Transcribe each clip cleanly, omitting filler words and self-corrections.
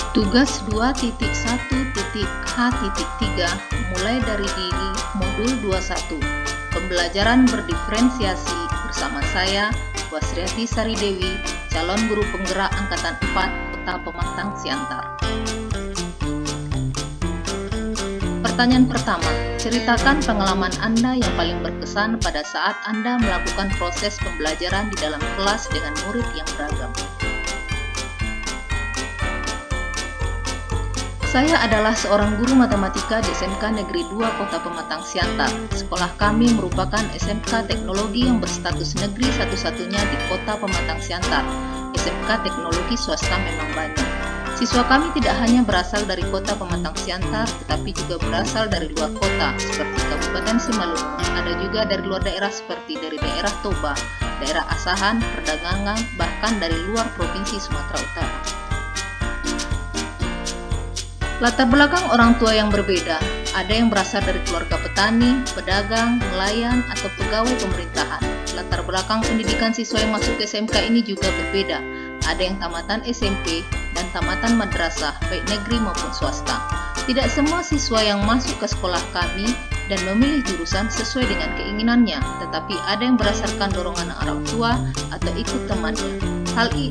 Tugas 2.1.H.3 mulai dari di modul 21 Pembelajaran berdiferensiasi bersama saya, Wasriati Sari Dewi, calon guru penggerak Angkatan 4 Kota Pematang Siantar. Pertanyaan pertama, ceritakan pengalaman Anda yang paling berkesan pada saat Anda melakukan proses pembelajaran di dalam kelas dengan murid yang beragam. Saya adalah seorang guru matematika di SMK Negeri 2 Kota Pematang Siantar. Sekolah kami merupakan SMK teknologi yang berstatus negeri satu-satunya di Kota Pematang Siantar. SMK teknologi swasta memang banyak. Siswa kami tidak hanya berasal dari Kota Pematang Siantar, tetapi juga berasal dari luar kota, seperti Kabupaten Simalungun. Ada juga dari luar daerah seperti dari daerah Toba, daerah Asahan, Perdagangan, bahkan dari luar Provinsi Sumatera Utara. Latar belakang orang tua yang berbeda, ada yang berasal dari keluarga petani, pedagang, nelayan, atau pegawai pemerintahan. Latar belakang pendidikan siswa yang masuk ke SMK ini juga berbeda. Ada yang tamatan SMP dan tamatan madrasah, baik negeri maupun swasta. Tidak semua siswa yang masuk ke sekolah kami dan memilih jurusan sesuai dengan keinginannya, tetapi ada yang berdasarkan dorongan orang tua atau ikut temannya.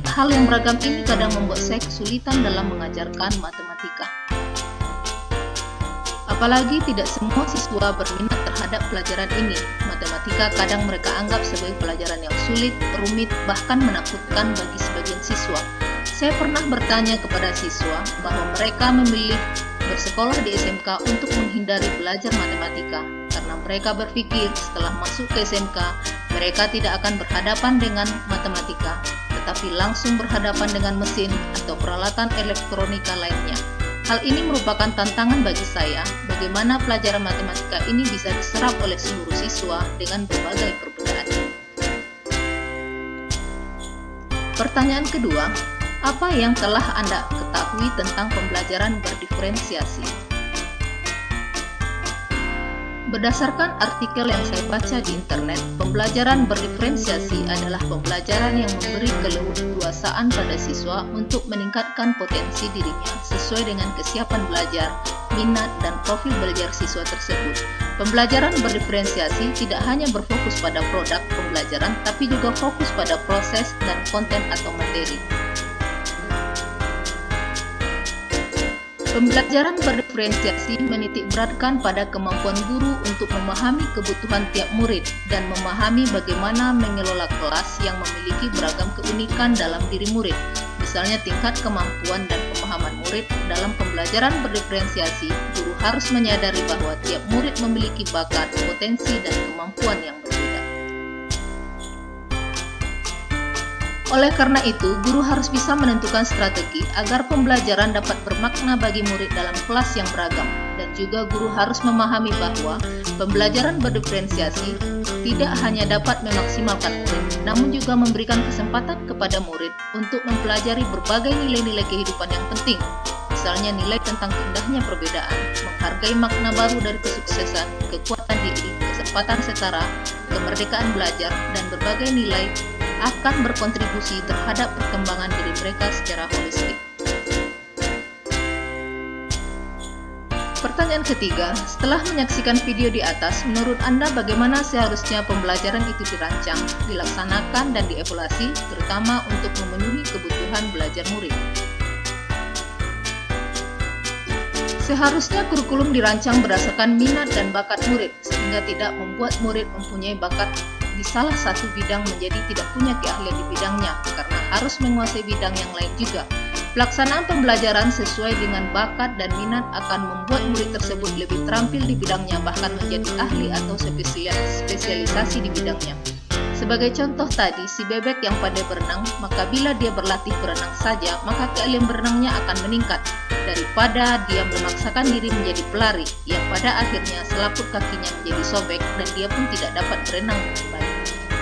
Hal yang beragam ini kadang membuat saya kesulitan dalam mengajarkan matematika. Apalagi tidak semua siswa berminat terhadap pelajaran ini. Matematika kadang mereka anggap sebagai pelajaran yang sulit, rumit, bahkan menakutkan bagi sebagian siswa. Saya pernah bertanya kepada siswa bahwa mereka memilih bersekolah di SMK untuk menghindari belajar matematika, karena mereka berpikir setelah masuk ke SMK, mereka tidak akan berhadapan dengan matematika, tetapi langsung berhadapan dengan mesin atau peralatan elektronika lainnya. Hal ini merupakan tantangan bagi saya, bagaimana pelajaran matematika ini bisa diserap oleh seluruh siswa dengan berbagai perbedaan. Pertanyaan kedua, apa yang telah Anda ketahui tentang pembelajaran berdiferensiasi? Berdasarkan artikel yang saya baca di internet, pembelajaran berdiferensiasi adalah pembelajaran yang memberi keleluasaan pada siswa untuk meningkatkan potensi dirinya sesuai dengan kesiapan belajar, minat, dan profil belajar siswa tersebut. Pembelajaran berdiferensiasi tidak hanya berfokus pada produk pembelajaran, tapi juga fokus pada proses dan konten atau materi. Pembelajaran berdiferensiasi menitikberatkan pada kemampuan guru untuk memahami kebutuhan tiap murid dan memahami bagaimana mengelola kelas yang memiliki beragam keunikan dalam diri murid. Misalnya tingkat kemampuan dan pemahaman murid. Dalam pembelajaran berdiferensiasi, guru harus menyadari bahwa tiap murid memiliki bakat, potensi, dan kemampuan yang berbeda. Oleh karena itu, guru harus bisa menentukan strategi agar pembelajaran dapat bermakna bagi murid dalam kelas yang beragam. Dan juga guru harus memahami bahwa pembelajaran berdiferensiasi tidak hanya dapat memaksimalkan murid, namun juga memberikan kesempatan kepada murid untuk mempelajari berbagai nilai-nilai kehidupan yang penting. Misalnya nilai tentang indahnya perbedaan, menghargai makna baru dari kesuksesan, kekuatan diri, kesempatan setara, kemerdekaan belajar, dan berbagai nilai akan berkontribusi terhadap perkembangan diri mereka secara holistik. Pertanyaan ketiga, setelah menyaksikan video di atas, menurut Anda bagaimana seharusnya pembelajaran itu dirancang, dilaksanakan, dan dievaluasi, terutama untuk memenuhi kebutuhan belajar murid? Seharusnya kurikulum dirancang berdasarkan minat dan bakat murid, sehingga tidak membuat murid mempunyai bakat di salah satu bidang menjadi tidak punya keahlian di bidangnya, karena harus menguasai bidang yang lain juga. Pelaksanaan pembelajaran sesuai dengan bakat dan minat akan membuat murid tersebut lebih terampil di bidangnya, bahkan menjadi ahli atau spesialisasi di bidangnya. Sebagai contoh tadi, si bebek yang pandai berenang, maka bila dia berlatih berenang saja, maka keahlian berenangnya akan meningkat, daripada dia memaksakan diri menjadi pelari, yang pada akhirnya selaput kakinya menjadi sobek dan dia pun tidak dapat berenang dengan baik.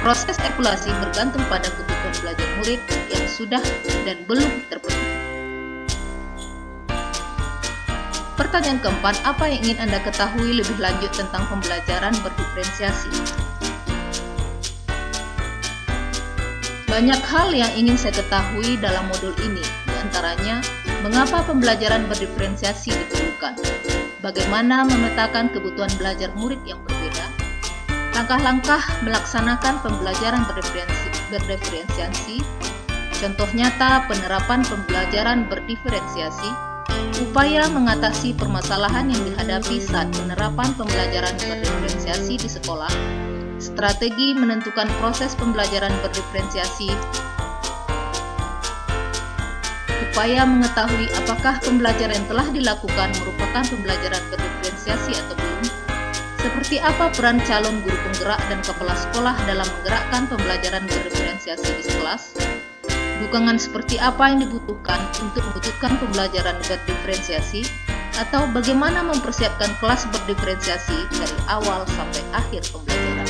Proses evaluasi bergantung pada kebutuhan belajar murid yang sudah dan belum terpenuhi. Pertanyaan keempat, apa yang ingin Anda ketahui lebih lanjut tentang pembelajaran berdiferensiasi? Banyak hal yang ingin saya ketahui dalam modul ini, di antaranya Mengapa pembelajaran berdiferensiasi diperlukan? Bagaimana memetakan kebutuhan belajar murid yang berbeda? Langkah-langkah melaksanakan pembelajaran berdiferensiasi, contoh nyata penerapan pembelajaran berdiferensiasi, upaya mengatasi permasalahan yang dihadapi saat penerapan pembelajaran berdiferensiasi di sekolah, strategi menentukan proses pembelajaran berdiferensiasi, upaya mengetahui apakah pembelajaran yang telah dilakukan merupakan pembelajaran berdiferensiasi atau belum, seperti apa peran calon guru penggerak dan kepala sekolah dalam menggerakkan pembelajaran berdiferensiasi di kelas, dukungan seperti apa yang dibutuhkan untuk mewujudkan pembelajaran berdiferensiasi, atau bagaimana mempersiapkan kelas berdiferensiasi dari awal sampai akhir pembelajaran.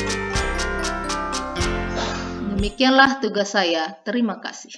Demikianlah tugas saya. Terima kasih.